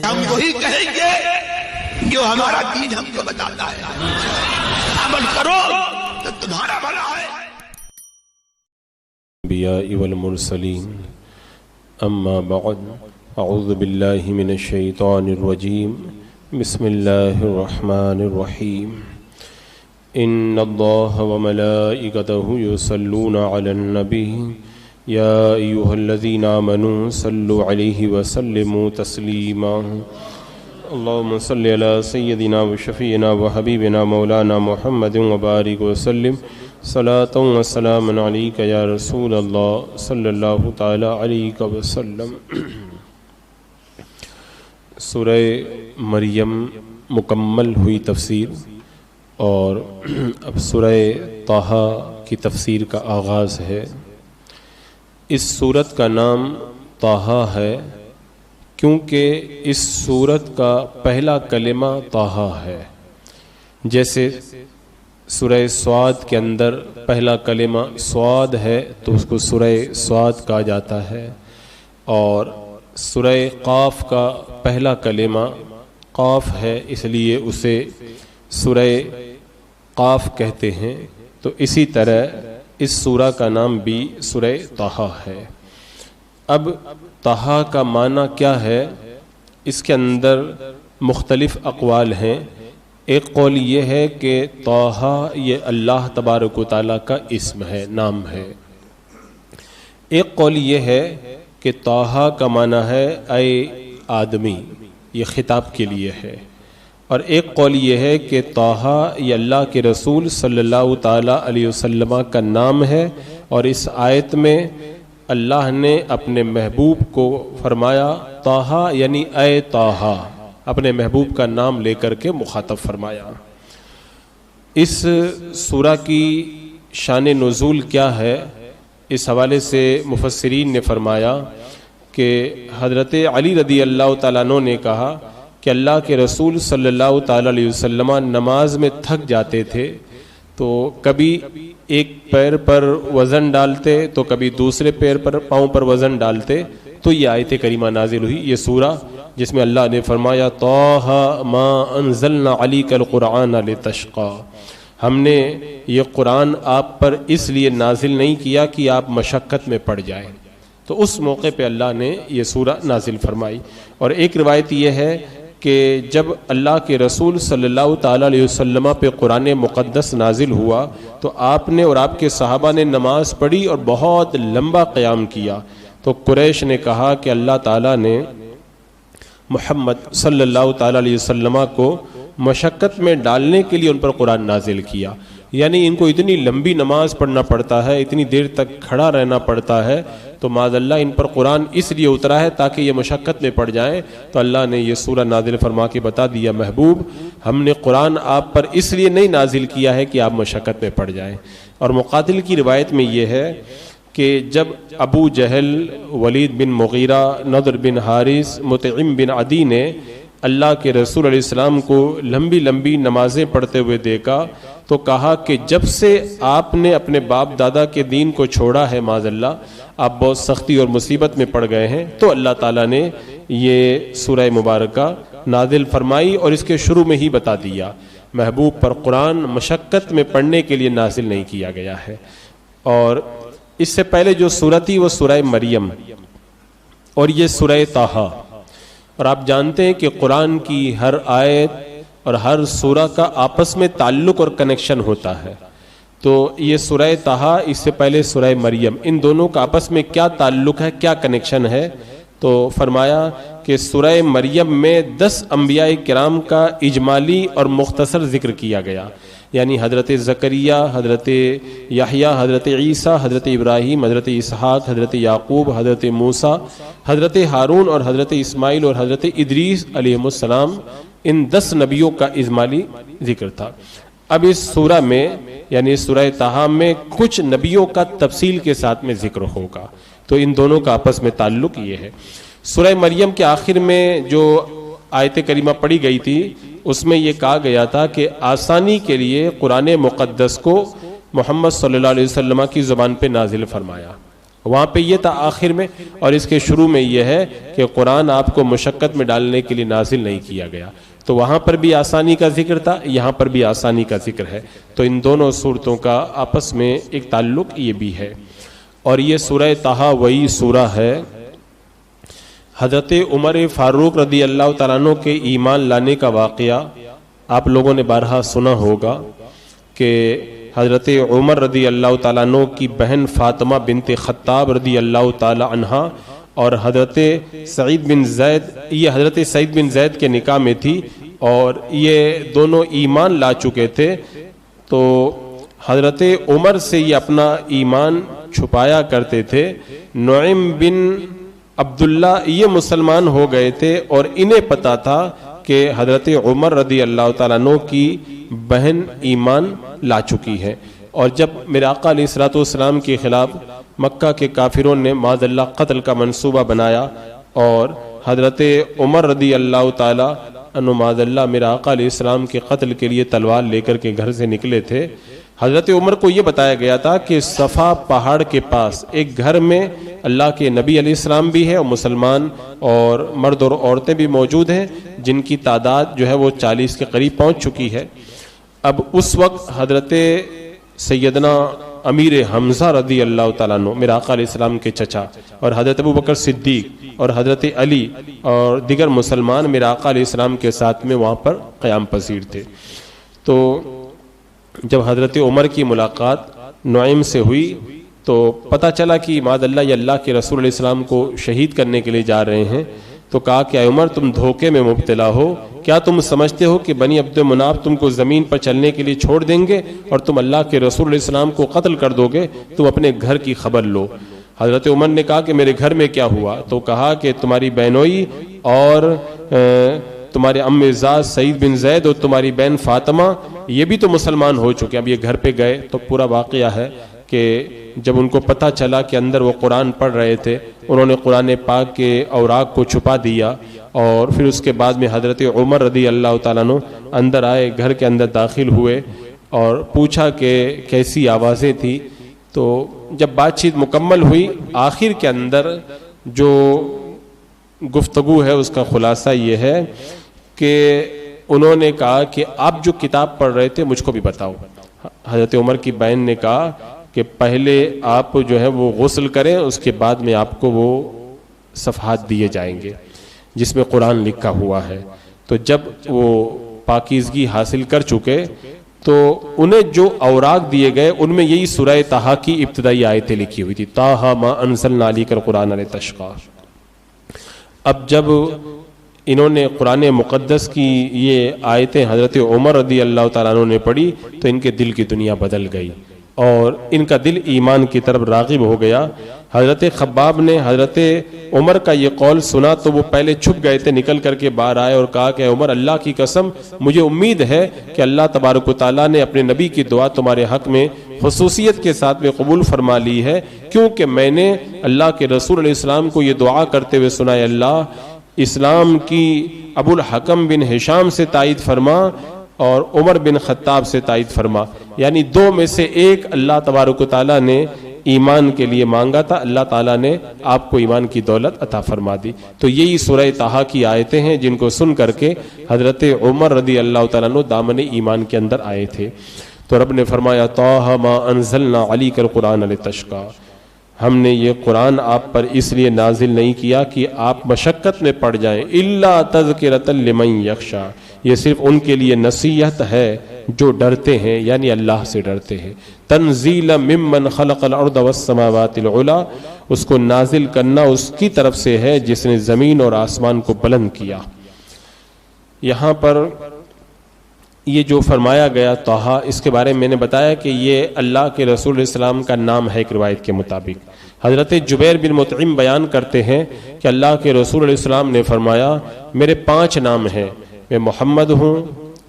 ہم وہی کہیں گے جو ہمارا دین ہم کو بتاتا ہے، عمل کرو تو تمہارا بھلا ہے۔ الانبیاء والمرسلین اما بعد اعوذ باللہ من الشیطان الرجیم بسم اللہ الرحمن الرحیم ان اللہ وملائکتہ یصلون علی النبی یا ایہا الذین آمنوا صلوا علیہ وسلموا تسلیما اللہم صلی علی سیدنا وشفیعنا وحبیبنا مولانا محمد وبارک وسلم صلاۃ و سلام علیک یا رسول اللہ صلی اللہ تعالی علیہ وسلم۔ سورہ مریم مکمل ہوئی تفسیر اور اب سورہ طٰہٰ کی تفسیر کا آغاز ہے۔ اس سورت کا نام طٰہٰ ہے کیونکہ اس سورت کا پہلا کلمہ طٰہٰ ہے۔ جیسے سورہ صاد کے اندر پہلا کلمہ صاد ہے تو اس کو سورہ صاد کہا جاتا ہے، اور سورہ قاف کا پہلا کلمہ قاف ہے اس لیے اسے سورہ قاف کہتے ہیں۔ تو اسی طرح اس سورہ کا نام بھی سورہ طٰہٰ ہے۔ اب طٰہٰ کا معنی کیا ہے؟ اس کے اندر مختلف اقوال ہیں۔ ایک قول یہ ہے کہ طٰہٰ یہ اللہ تبارک و تعالیٰ کا اسم ہے، نام ہے۔ ایک قول یہ ہے کہ طٰہٰ کا معنی ہے اے آدمی، یہ خطاب کے لیے ہے۔ اور ایک قول یہ ہے کہ طٰہٰ یہ اللہ کے رسول صلی اللہ تعالیٰ علیہ وسلم کا نام ہے، اور اس آیت میں اللہ نے اپنے محبوب کو فرمایا طٰہٰ یعنی اے طٰہٰ، اپنے محبوب کا نام لے کر کے مخاطب فرمایا۔ اس سورہ کی شان نزول کیا ہے؟ اس حوالے سے مفسرین نے فرمایا کہ حضرت علی رضی اللہ تعالیٰ عنہ نے کہا کہ اللہ کے رسول صلی اللہ تعالیٰ علیہ وسلم نماز میں تھک جاتے تھے تو کبھی ایک پیر پر وزن ڈالتے تو کبھی دوسرے پاؤں پر وزن ڈالتے، تو یہ آیت کریمہ نازل ہوئی، یہ سورہ جس میں اللہ نے فرمایا طٰہٰ ما انزلنا علیک القرآن لتشقی، ہم نے یہ قرآن آپ پر اس لیے نازل نہیں کیا کہ آپ مشقت میں پڑ جائیں۔ تو اس موقع پہ اللہ نے یہ سورہ نازل فرمائی۔ اور ایک روایت یہ ہے کہ جب اللہ کے رسول صلی اللہ تعالیٰ علیہ وسلم پہ قرآن مقدس نازل ہوا تو آپ نے اور آپ کے صحابہ نے نماز پڑھی اور بہت لمبا قیام کیا، تو قریش نے کہا کہ اللہ تعالیٰ نے محمد صلی اللہ تعالیٰ علیہ وسلم کو مشقت میں ڈالنے کے لیے ان پر قرآن نازل کیا، یعنی ان کو اتنی لمبی نماز پڑھنا پڑتا ہے، اتنی دیر تک کھڑا رہنا پڑتا ہے، تو معاذ اللہ ان پر قرآن اس لیے اترا ہے تاکہ یہ مشقت میں پڑ جائیں۔ تو اللہ نے یہ سورہ نازل فرما کے بتا دیا محبوب ہم نے قرآن آپ پر اس لیے نہیں نازل کیا ہے کہ آپ مشقت میں پڑ جائیں۔ اور مقاتل کی روایت میں یہ ہے کہ جب ابو جہل، ولید بن مغیرہ، نضر بن حارث، مطعم بن عدی نے اللہ کے رسول علیہ السلام کو لمبی لمبی نمازیں پڑھتے ہوئے دیکھا تو کہا کہ جب سے آپ نے اپنے باپ دادا کے دین کو چھوڑا ہے معاذ اللہ آپ بہت سختی اور مصیبت میں پڑ گئے ہیں۔ تو اللہ تعالیٰ نے یہ سورہ مبارکہ نازل فرمائی اور اس کے شروع میں ہی بتا دیا محبوب پر قرآن مشقت میں پڑھنے کے لیے نازل نہیں کیا گیا ہے۔ اور اس سے پہلے جو سورہ تھی وہ سورہ مریم اور یہ سورہ طٰہٰ، اور آپ جانتے ہیں کہ قرآن کی ہر آیت اور ہر سورہ کا آپس میں تعلق اور کنیکشن ہوتا ہے۔ تو یہ سورہ طٰہٰ، اس سے پہلے سورہ مریم، ان دونوں کا آپس میں کیا تعلق ہے، کیا کنیکشن ہے؟ تو فرمایا کہ سورہ مریم میں 10 انبیاء کرام کا اجمالی اور مختصر ذکر کیا گیا، یعنی حضرت زکریہ، حضرت یحییٰ، حضرت عیسیٰ، حضرت ابراہیم، حضرت اسحاق، حضرت یعقوب، حضرت موسیٰ، حضرت ہارون اور حضرت اسماعیل اور حضرت ادریس علیہ السلام، ان 10 نبیوں کا اجمالی ذکر تھا۔ اب اس سورہ میں یعنی سورہ طٰہٰ میں کچھ نبیوں کا تفصیل کے ساتھ میں ذکر ہوگا، تو ان دونوں کا آپس میں تعلق یہ ہے۔ سورہ مریم کے آخر میں جو آیت کریمہ پڑھی گئی تھی اس میں یہ کہا گیا تھا کہ آسانی کے لیے قرآن مقدس کو محمد صلی اللہ علیہ وسلم کی زبان پہ نازل فرمایا، وہاں پہ یہ تھا آخر میں، اور اس کے شروع میں یہ ہے کہ قرآن آپ کو مشقت میں ڈالنے کے لیے نازل نہیں کیا گیا. تو وہاں پر بھی آسانی کا ذکر تھا، یہاں پر بھی آسانی کا ذکر ہے. تو ان دونوں صورتوں کا آپس میں ایک تعلق یہ بھی ہے. اور یہ سورہ طٰہٰ وہی سورہ ہے. حضرت عمر فاروق رضی اللہ تعالیٰ عنہ کے ایمان لانے کا واقعہ آپ لوگوں نے بارہا سنا ہوگا کہ حضرت عمر رضی اللہ تعالیٰ عنہ کی بہن فاطمہ بنت خطاب رضی اللہ تعالیٰ عنہا اور حضرت سعید بن زید، یہ حضرت سعید بن زید کے نکاح میں تھی اور یہ دونوں ایمان لا چکے تھے. تو حضرت عمر سے یہ اپنا ایمان چھپایا کرتے تھے. نعیم بن عبداللہ یہ مسلمان ہو گئے تھے اور انہیں پتا تھا کہ حضرت عمر رضی اللہ تعالیٰ عنہ کی بہن ایمان لا چکی ہے. اور جب میرے آقا علیہ الصلوۃ والسلام کے خلاف مکہ کے کافروں نے معاذ اللہ قتل کا منصوبہ بنایا اور حضرت عمر رضی اللہ تعالیٰ عنہ معاذ اللہ میرے آقا علیہ السلام کے قتل کے لیے تلوار لے کر کے گھر سے نکلے تھے. حضرت عمر کو یہ بتایا گیا تھا کہ صفا پہاڑ کے پاس ایک گھر میں اللہ کے نبی علیہ السلام بھی ہے اور مسلمان اور مرد اور عورتیں بھی موجود ہیں جن کی تعداد جو ہے وہ 40 کے قریب پہنچ چکی ہے. اب اس وقت حضرت سیدنا امیر حمزہ رضی اللہ تعالیٰ عنہ میرے آقا علیہ السلام کے چچا اور حضرت ابو بکر صدیق اور حضرت علی اور دیگر مسلمان میرے آقا علیہ السلام کے ساتھ میں وہاں پر قیام پذیر تھے. تو جب حضرت عمر کی ملاقات نعیم سے ہوئی تو پتہ چلا کہ معاذ اللہ یہ اللہ کے رسول علیہ السلام کو شہید کرنے کے لیے جا رہے ہیں. تو کہا کہ اے عمر تم دھوکے میں مبتلا ہو، کیا تم سمجھتے ہو کہ بنی عبد مناف تم کو زمین پر چلنے کے لیے چھوڑ دیں گے اور تم اللہ کے رسول علیہ السلام کو قتل کر دو گے؟ تم اپنے گھر کی خبر لو. حضرت عمر نے کہا کہ میرے گھر میں کیا ہوا؟ تو کہا کہ تمہاری بہنوئی اور تمہارے امزاد سعید بن زید اور تمہاری بہن فاطمہ یہ بھی تو مسلمان ہو چکے. اب یہ گھر پہ گئے تو پورا واقعہ ہے کہ جب ان کو پتہ چلا کہ اندر وہ قرآن پڑھ رہے تھے انہوں نے قرآن پاک کے اوراق کو چھپا دیا اور پھر اس کے بعد میں حضرت عمر رضی اللہ تعالیٰ عنہ اندر آئے، گھر کے اندر داخل ہوئے اور پوچھا کہ کیسی آوازیں تھی. تو جب بات چیت مکمل ہوئی آخر کے اندر جو گفتگو ہے اس کا خلاصہ یہ ہے کہ انہوں نے کہا کہ آپ جو کتاب پڑھ رہے تھے مجھ کو بھی بتاؤ. حضرت عمر کی بہن نے کہا کہ پہلے آپ جو ہے وہ غسل کریں، اس کے بعد میں آپ کو وہ صفحات دیے جائیں گے جس میں قرآن لکھا ہوا ہے. تو جب وہ پاکیزگی حاصل کر چکے تو انہیں جو اوراق دیے گئے ان میں یہی سورہ طٰہٰ کی ابتدائی آیتیں لکھی ہوئی تھی، طٰہٰ ما انزلنا علیک القرآن لتشقیٰ. اب جب انہوں نے قرآن مقدس کی یہ آیتیں حضرت عمر رضی اللہ تعالیٰ عنہ نے پڑھی تو ان کے دل کی دنیا بدل گئی اور ان کا دل ایمان کی طرف راغب ہو گیا. حضرت خباب نے حضرت عمر کا یہ قول سنا تو وہ پہلے چھپ گئے تھے، نکل کر کے باہر آئے اور کہا کہ عمر اللہ کی قسم مجھے امید ہے کہ اللہ تبارک و تعالیٰ نے اپنے نبی کی دعا تمہارے حق میں خصوصیت کے ساتھ میں قبول فرما لی ہے، کیونکہ میں نے اللہ کے رسول علیہ السلام کو یہ دعا کرتے ہوئے سنا، اللہ اسلام کی ابو الحکم بن ہشام سے تائید فرما اور عمر بن خطاب سے تائید فرما. یعنی دو میں سے ایک اللہ تبارک و تعالیٰ نے ایمان کے لیے مانگا تھا، اللہ تعالیٰ نے آپ کو ایمان کی دولت عطا فرما دی. تو یہی سورہ طٰہٰ کی آیتیں ہیں جن کو سن کر کے حضرت عمر رضی اللہ تعالیٰ عنہ دامن ایمان کے اندر آئے تھے. تو رب نے فرمایا طٰہٰ ما انزلنا علیک القرآن لتشقیٰ، ہم نے یہ قرآن آپ پر اس لیے نازل نہیں کیا کہ آپ مشقت میں پڑ جائیں، الا تذکرۃ لمن یخشیٰ، یہ صرف ان کے لیے نصیحت ہے جو ڈرتے ہیں یعنی اللہ سے ڈرتے ہیں. تنزیلا ممن خلق الارض والسماوات العلی، اس کو نازل کرنا اس کی طرف سے ہے جس نے زمین اور آسمان کو بلند کیا. یہاں پر یہ جو فرمایا گیا طٰہٰ، اس کے بارے میں میں نے بتایا کہ یہ اللہ کے رسول علیہ السلام کا نام ہے ایک روایت کے مطابق. حضرت جبیر بن مطعم بیان کرتے ہیں کہ اللہ کے رسول علیہ السلام نے فرمایا میرے 5 نام ہیں، میں محمد ہوں،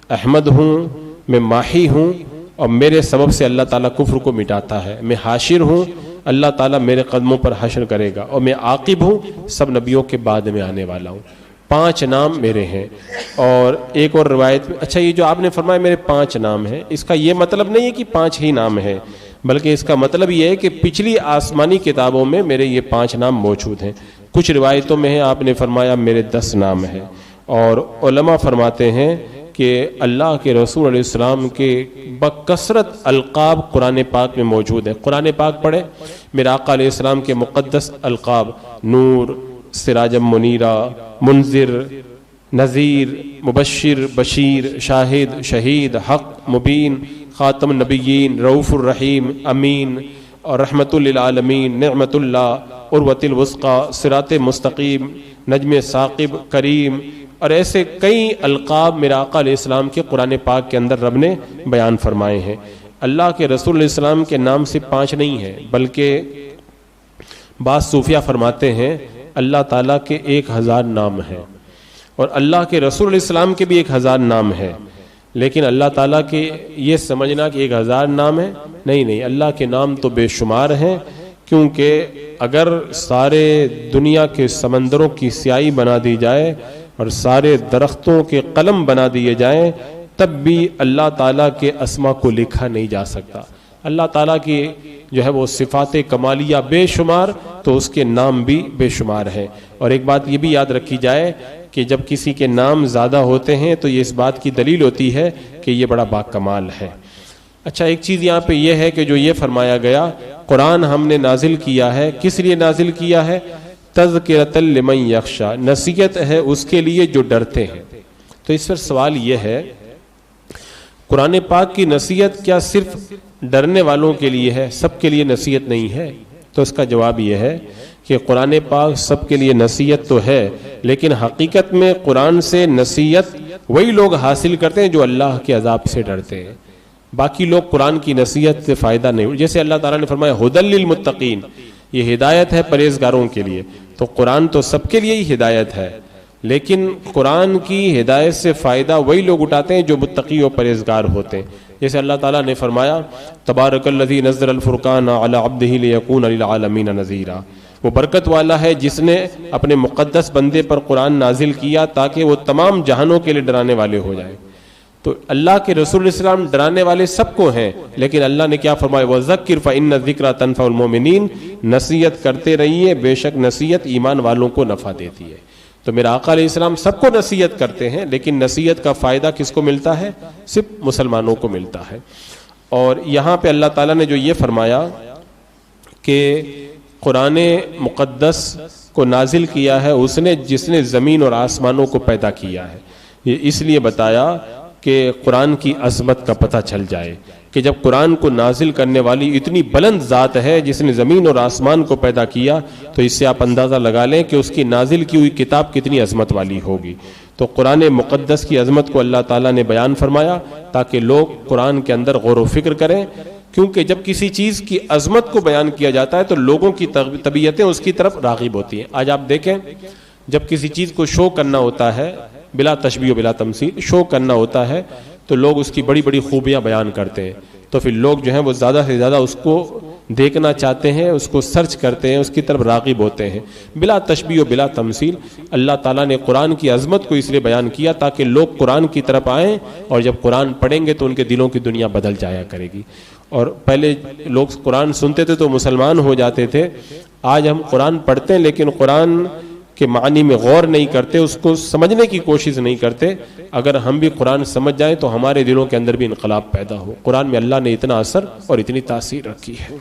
احمد ہوں، میں ماہی ہوں اور میرے سبب سے اللہ تعالیٰ کفر کو مٹاتا ہے، میں حاشر ہوں، اللہ تعالیٰ میرے قدموں پر حشر کرے گا، اور میں عاقب ہوں، سب نبیوں کے بعد میں آنے والا ہوں. 5 نام میرے ہیں. اور ایک اور روایت میں اچھا یہ جو آپ نے فرمایا میرے 5 نام ہیں، اس کا یہ مطلب نہیں ہے کہ 5 ہی نام ہیں، بلکہ اس کا مطلب یہ ہے کہ پچھلی آسمانی کتابوں میں میرے یہ 5 نام موجود ہیں. کچھ روایتوں میں ہے آپ نے فرمایا میرے 10 نام ہیں. اور علماء فرماتے ہیں کہ اللہ کے رسول علیہ السلام کے بکثرت القاب قرآن پاک میں موجود ہیں. قرآن پاک پڑھیں, میرے آقا علیہ السلام کے مقدس القاب نور, سراجم منیرہ, منذر, نذیر, مبشر, بشیر, شاہد, شہید, حق, مبین, خاتم النبیین, رؤوف الرحیم, امین اور رحمت للعالمین, نعمت اللہ, عروۃ الوثقی, صراط مستقیم, نجم ثاقب, کریم اور ایسے کئی القاب میرے آقا علیہ السلام کے قرآن پاک کے اندر رب نے بیان فرمائے ہیں. اللہ کے رسول علیہ السلام کے نام سے 5 نہیں ہیں, بلکہ بعض صوفیہ فرماتے ہیں اللہ تعالیٰ کے 1000 نام ہیں اور اللہ کے رسول علیہ السلام کے بھی 1000 نام ہیں. لیکن اللہ تعالیٰ کے یہ سمجھنا کہ 1000 نام ہیں, نہیں, اللہ کے نام تو بے شمار ہیں, کیونکہ اگر سارے دنیا کے سمندروں کی سیاہی بنا دی جائے اور سارے درختوں کے قلم بنا دیے جائیں تب بھی اللہ تعالیٰ کے اسما کو لکھا نہیں جا سکتا. اللہ تعالیٰ کی جو ہے وہ صفات کمالیہ بے شمار, تو اس کے نام بھی بے شمار ہیں. اور ایک بات یہ بھی یاد رکھی جائے کہ جب کسی کے نام زیادہ ہوتے ہیں تو یہ اس بات کی دلیل ہوتی ہے کہ یہ بڑا باکمال ہے. اچھا, ایک چیز یہاں پہ یہ ہے کہ جو یہ فرمایا گیا قرآن ہم نے نازل کیا ہے, کس لیے نازل کیا ہے؟ تذکرۃ لمن یخشی, نصیحت ہے اس کے لیے جو ڈرتے ہیں. تو اس پر سوال یہ ہے قرآن پاک کی نصیحت کیا صرف ڈرنے والوں کے لیے ہے, سب کے لیے نصیحت نہیں ہے؟ تو اس کا جواب یہ ہے کہ قرآن پاک سب کے لیے نصیحت تو ہے, لیکن حقیقت میں قرآن سے نصیحت وہی لوگ حاصل کرتے ہیں جو اللہ کے عذاب سے ڈرتے ہیں. باقی لوگ قرآن کی نصیحت سے فائدہ نہیں. جیسے اللہ تعالیٰ نے فرمایا ھدی للمتقین, یہ ہدایت ہے پرہیزگاروں کے لیے. تو قرآن تو سب کے لیے ہی ہدایت ہے, لیکن قرآن کی ہدایت سے فائدہ وہی لوگ اٹھاتے ہیں جو متقی و پرہیزگار ہوتے ہیں. جیسے اللہ تعالیٰ نے فرمایا تبارک الذی نزل الفرقان علی عبدہ لیکون للعالمین نذیرا, وہ برکت والا ہے جس نے اپنے مقدس بندے پر قرآن نازل کیا تاکہ وہ تمام جہانوں کے لیے ڈرانے والے ہو جائیں. تو اللہ کے رسول علیہ السلام ڈرانے والے سب کو ہیں, لیکن اللہ نے کیا فرمایا وَذَكِّرْ فَإِنَّ الذِّكْرَىٰ تَنفَعُ الْمُؤْمِنِينَ, نصیحت کرتے رہیے, بے شک نصیحت ایمان والوں کو نفع دیتی ہے. تو میرا آقا علیہ السلام سب کو نصیحت کرتے ہیں, لیکن نصیحت کا فائدہ کس کو ملتا ہے؟ صرف مسلمانوں کو ملتا ہے. اور یہاں پہ اللہ تعالیٰ نے جو یہ فرمایا کہ قرآن مقدس کو نازل کیا ہے اس نے جس نے زمین اور آسمانوں کو پیدا کیا ہے, یہ اس لیے بتایا کہ قرآن کی عظمت کا پتہ چل جائے کہ جب قرآن کو نازل کرنے والی اتنی بلند ذات ہے جس نے زمین اور آسمان کو پیدا کیا, تو اس سے آپ اندازہ لگا لیں کہ اس کی نازل کی ہوئی کتاب کتنی عظمت والی ہوگی. تو قرآن مقدس کی عظمت کو اللہ تعالیٰ نے بیان فرمایا تاکہ لوگ قرآن کے اندر غور و فکر کریں, کیونکہ جب کسی چیز کی عظمت کو بیان کیا جاتا ہے تو لوگوں کی طبیعتیں اس کی طرف راغب ہوتی ہیں. آج آپ دیکھیں جب کسی چیز کو شو کرنا ہوتا ہے, بلا تشبیہ و بلا تمثیل, شو کرنا ہوتا ہے تو لوگ اس کی بڑی بڑی خوبیاں بیان کرتے ہیں, تو پھر لوگ جو ہیں وہ زیادہ سے زیادہ اس کو دیکھنا چاہتے ہیں, اس کو سرچ کرتے ہیں, اس کی طرف راغب ہوتے ہیں. بلا تشبیہ و بلا تمثیل اللہ تعالیٰ نے قرآن کی عظمت کو اس لیے بیان کیا تاکہ لوگ قرآن کی طرف آئیں, اور جب قرآن پڑھیں گے تو ان کے دلوں کی دنیا بدل جایا کرے گی. اور پہلے لوگ قرآن سنتے تھے تو مسلمان ہو جاتے تھے, آج ہم قرآن پڑھتے ہیں لیکن قرآن کے معنی میں غور نہیں کرتے, اس کو سمجھنے کی کوشش نہیں کرتے. اگر ہم بھی قرآن سمجھ جائیں تو ہمارے دلوں کے اندر بھی انقلاب پیدا ہو. قرآن میں اللہ نے اتنا اثر اور اتنی تاثیر رکھی ہے.